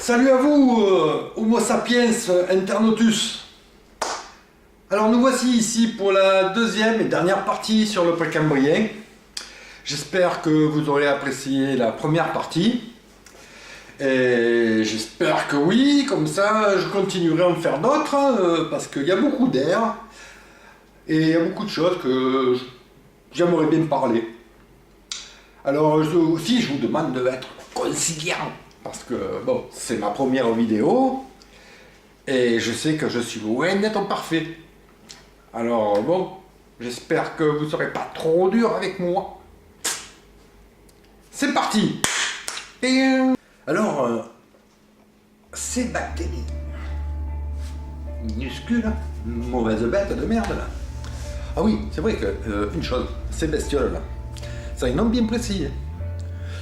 Salut à vous, Homo sapiens internautus. Alors nous voici ici pour la deuxième et dernière partie sur le précambrien. J'espère que vous aurez apprécié la première partie. Et j'espère que oui, comme ça je continuerai à en faire d'autres, parce qu'il y a beaucoup d'air. Et il y a beaucoup de choses que j'aimerais bien parler. Alors aussi je vous demande d'être conciliant. Parce que bon, c'est ma première vidéo. Et je sais que je suis loin d'être parfait. Alors bon, j'espère que vous ne serez pas trop dur avec moi. C'est parti. Alors, ces bactéries minuscules, mauvaise bête de merde là. Ah oui, c'est vrai que une chose, ces bestioles là, ça a un nom bien précis.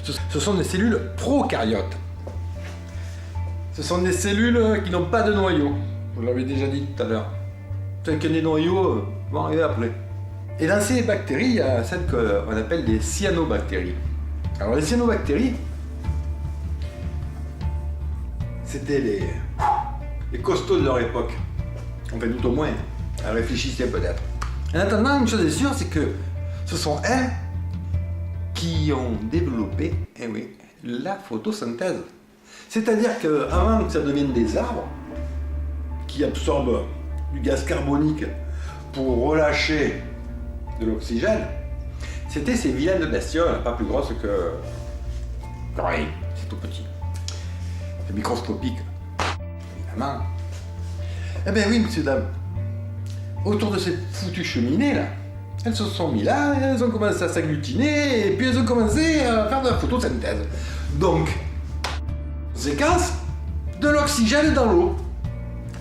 Ce sont des cellules prokaryotes. Ce sont des cellules qui n'ont pas de noyau. Je vous l'avais déjà dit tout à l'heure. Celles qui ont des noyaux vont arriver après. Et dans ces bactéries, il y a celles qu'on appelle des cyanobactéries. Alors les cyanobactéries, c'était les costauds de leur époque. Enfin, tout au moins, elles réfléchissaient peut-être. En attendant, une chose est sûre, c'est que ce sont elles qui ont développé, eh oui, la photosynthèse. C'est-à-dire qu'avant que ça devienne des arbres qui absorbent du gaz carbonique pour relâcher de l'oxygène, c'était ces vilaines bestioles, pas plus grosses que l'oreille, c'est tout petit. C'est microscopique, évidemment. Eh bien oui, messieurs, dames, autour de cette foutue cheminée là, elles se sont mis là, elles ont commencé à s'agglutiner, et puis elles ont commencé à faire de la photosynthèse. Donc, séquence de l'oxygène dans l'eau.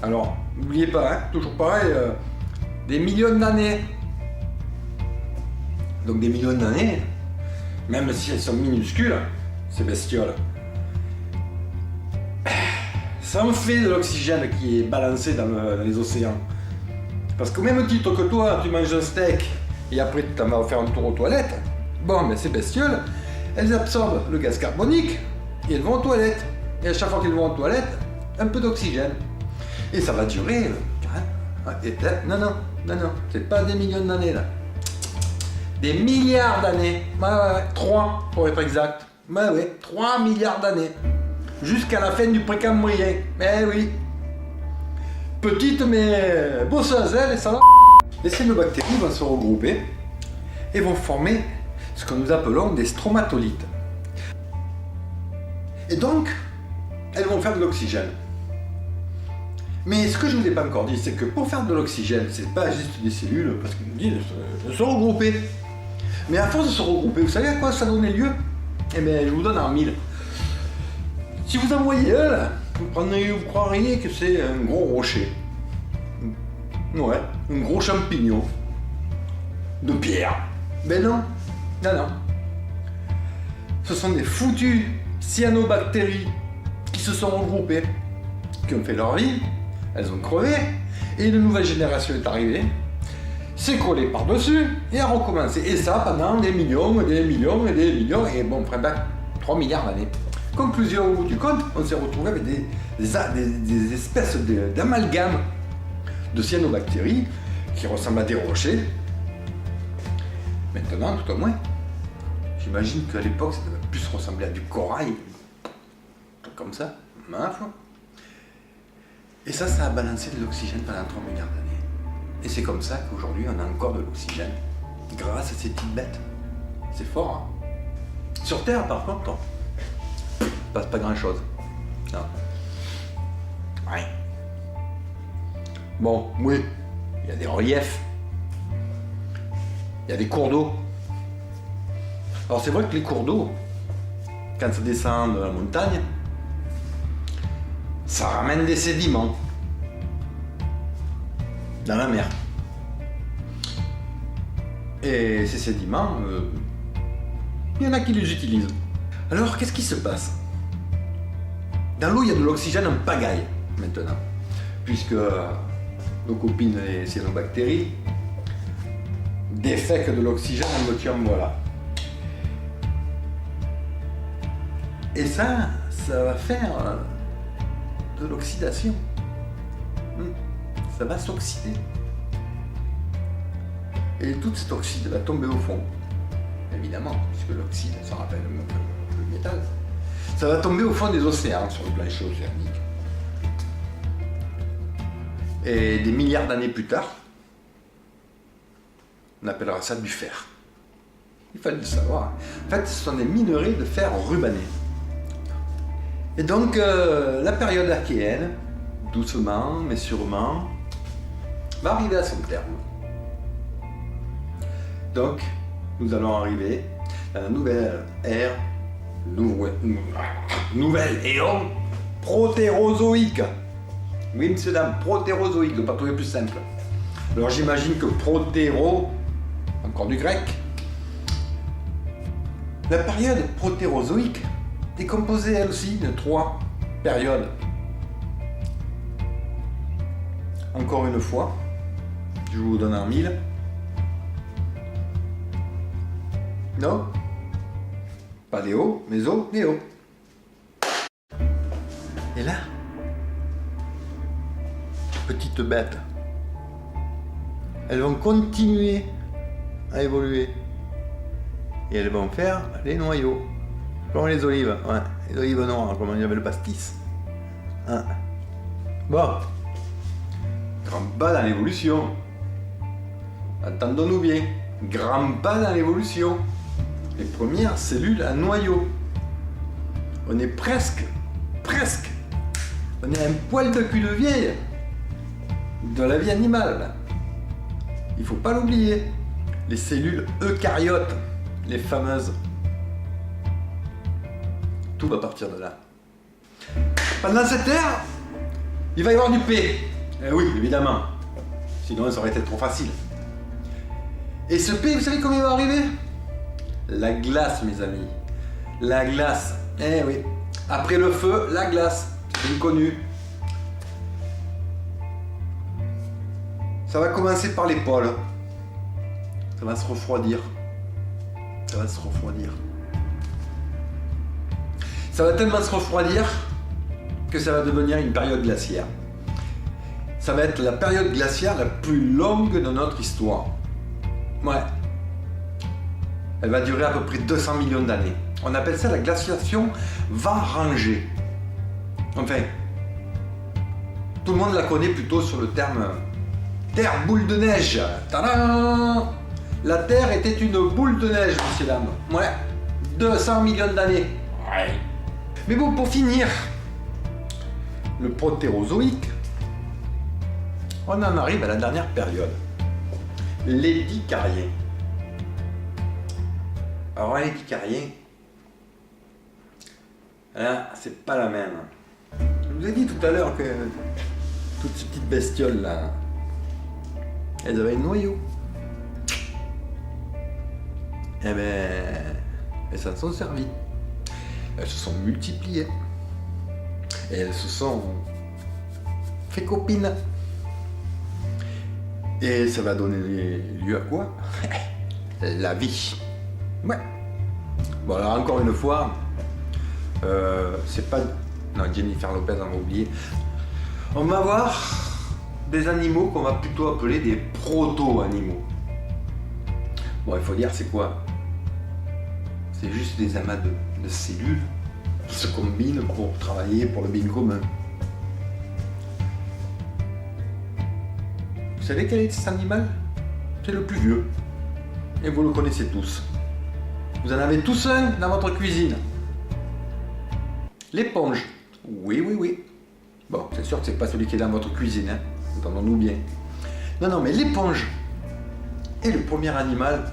Alors, n'oubliez pas, hein, toujours pareil, des millions d'années. Donc des millions d'années, même si elles sont minuscules, ces bestioles, ça en fait de l'oxygène qui est balancé dans les océans. Parce qu'au même titre que toi, tu manges un steak et après tu t'en vas faire un tour aux toilettes, bon, mais ces bestioles, elles absorbent le gaz carbonique et elles vont aux toilettes. Et à chaque fois qu'elles vont aux toilettes, un peu d'oxygène. Et ça va durer, non, c'est pas des millions d'années là. Des milliards d'années. Ouais, 3 pour être exact. Ouais, 3 milliards d'années. Jusqu'à la fin du précambrien. Eh oui. Petite mais bosseuse, elle, et ça va. Les cyanobactéries vont se regrouper et vont former ce que nous appelons des stromatolites. Et donc, elles vont faire de l'oxygène. Mais ce que je ne vous ai pas encore dit, c'est que pour faire de l'oxygène, c'est pas juste des cellules, parce qu'ils nous disent de se regrouper. Mais à force de se regrouper, vous savez à quoi ça donnait lieu? Eh bien, je vous donne en mille. Si vous en voyez un, là, vous croiriez que c'est un gros rocher. Ouais, un gros champignon. De pierre. Mais non, non. Ce sont des foutues cyanobactéries qui se sont regroupées, qui ont fait leur vie, elles ont crevé, et une nouvelle génération est arrivée, s'est collée par-dessus, et a recommencé. Et ça pendant des millions, et bon, après 3 milliards d'années. Conclusion au bout du compte, on s'est retrouvé avec des espèces d'amalgames de cyanobactéries qui ressemblent à des rochers. Maintenant, tout au moins, j'imagine qu'à l'époque, ça devait plus ressembler à du corail, comme ça, ma foi. Et ça a balancé de l'oxygène pendant 3 milliards d'années. Et c'est comme ça qu'aujourd'hui, on a encore de l'oxygène, grâce à ces petites bêtes. C'est fort, hein. Sur Terre, par contre, il ne passe pas grand-chose. Non. Ouais. Bon, oui, il y a des reliefs. Il y a des cours d'eau. Alors c'est vrai que les cours d'eau, quand ça descend de la montagne, ça ramène des sédiments dans la mer. Et ces sédiments, il y en a qui les utilisent. Alors qu'est-ce qui se passe? Dans l'eau, il y a de l'oxygène en pagaille maintenant, puisque nos copines les cyanobactéries défèquent de l'oxygène en me tiens, voilà. Et ça va faire de l'oxydation. Ça va s'oxyder. Et toute cette oxyde va tomber au fond. Évidemment, puisque l'oxyde, ça rappelle le métal. Ça va tomber au fond des océans, sur le plancher océanique. Et des milliards d'années plus tard, on appellera ça du fer. Il fallait le savoir. En fait, ce sont des minerais de fer rubané. Et donc, la période archéenne, doucement mais sûrement, va arriver à son terme. Donc, nous allons arriver à la nouvelle ère, nouvelle éon protérozoïque. Oui, monsieur, dame, protérozoïque, ne pas trouver plus simple. Alors, j'imagine que protéro, encore du grec. La période protérozoïque est composée elle aussi de 3 périodes. Encore une fois, je vous donne un 1000. Non? Paléo, méso, néo. Et là, petites bêtes, elles vont continuer à évoluer. Et elles vont faire les noyaux. Comme les olives. Ouais, les olives noires, comme on y avait le pastis. Hein. Bon. Grand pas dans l'évolution. Entendons-nous bien. Grand pas dans l'évolution. Les premières cellules à noyau. On est presque. On est un poil de cul de vieille de la vie animale. Là. Il faut pas l'oublier. Les cellules eucaryotes. Les fameuses. Tout va partir de là. Pendant cette ère, il va y avoir du P. Eh oui, évidemment. Sinon, ça aurait été trop facile. Et ce P, vous savez comment il va arriver? La glace, mes amis. La glace. Eh oui. Après le feu, la glace. C'est bien connu. Ça va commencer par les pôles. Ça va se refroidir. Ça va se refroidir. Ça va tellement se refroidir que ça va devenir une période glaciaire. Ça va être la période glaciaire la plus longue de notre histoire. Ouais. Elle va durer à peu près 200 millions d'années. On appelle ça la glaciation Varangée. Enfin, tout le monde la connaît plutôt sur le terme Terre boule de neige. Tadam! La Terre était une boule de neige, messieurs dames. Ouais, 200 millions d'années. Ouais. Mais bon, pour finir, le protérozoïque, on en arrive à la dernière période, l'édicariens. Alors l'édicariens, là, c'est pas la même. Je vous ai dit tout à l'heure que toutes ces petites bestioles là, elles avaient un noyau. Eh ben, elles s'en sont servies. Elles se sont multipliées. Et elles se sont fait copines. Et ça va donner lieu à quoi? La vie. Ouais. Bon, alors encore une fois, c'est pas... Non, Jennifer Lopez, on va oublier. On va avoir des animaux qu'on va plutôt appeler des proto-animaux. Bon, il faut dire, c'est quoi? C'est juste des amas de cellules qui se combinent pour travailler pour le bien commun. Vous savez quel est cet animal? C'est le plus vieux. Et vous le connaissez tous. Vous en avez tous un dans votre cuisine. L'éponge. Oui, oui, oui. Bon, c'est sûr que c'est pas celui qui est dans votre cuisine, hein. Entendons-nous bien. Non, non, mais l'éponge est le premier animal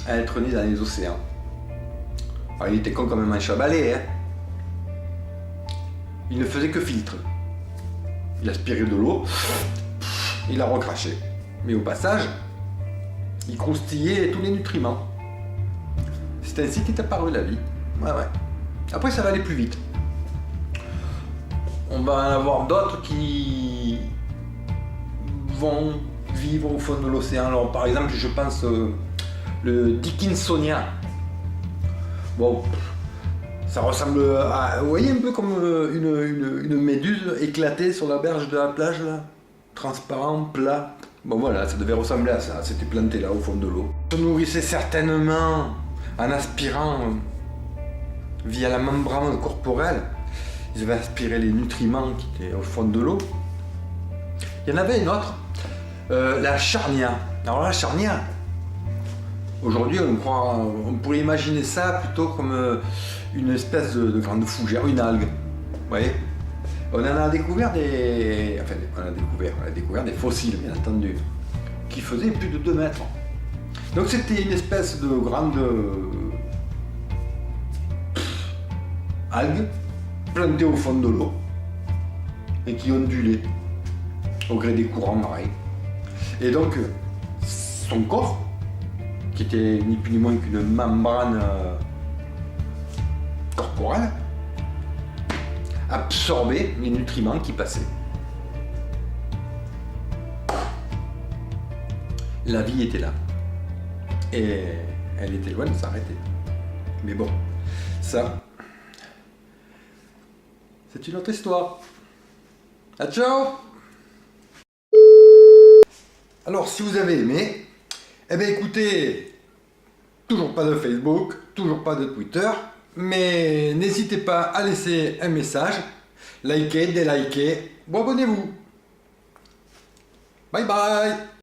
à être né dans les océans. Alors, il était con comme un manche à balai, hein. Il ne faisait que filtre. Il aspirait de l'eau, il la recrachait. Mais au passage, il croustillait tous les nutriments. C'est ainsi qu'est apparue la vie. Ouais, ouais. Après, ça va aller plus vite. On va en avoir d'autres qui vont vivre au fond de l'océan. Alors, par exemple, je pense le Dickinsonien. Bon, Ça ressemble à... Vous voyez un peu comme une méduse éclatée sur la berge de la plage, là. Transparent, plat. Bon voilà, ça devait ressembler à ça. C'était planté là, au fond de l'eau. Ils se nourrissaient certainement en aspirant via la membrane corporelle. Ils avaient aspiré les nutriments qui étaient au fond de l'eau. Il y en avait une autre, la charnia. Alors la charnia, aujourd'hui on pourrait imaginer ça plutôt comme une espèce de grande fougère, une algue. Vous voyez, on a découvert des fossiles, bien entendu, qui faisaient plus de 2 mètres. Donc c'était une espèce de grande algue plantée au fond de l'eau et qui ondulait au gré des courants marins. Et donc son corps, qui était ni plus ni moins qu'une membrane corporelle, absorbait les nutriments qui passaient. La vie était là. Et elle était loin de s'arrêter. Mais bon, ça, c'est une autre histoire. À ciao! Alors, si vous avez aimé, eh bien écoutez, toujours pas de Facebook, toujours pas de Twitter, mais n'hésitez pas à laisser un message, likez, délikez, ou abonnez-vous. Bye bye!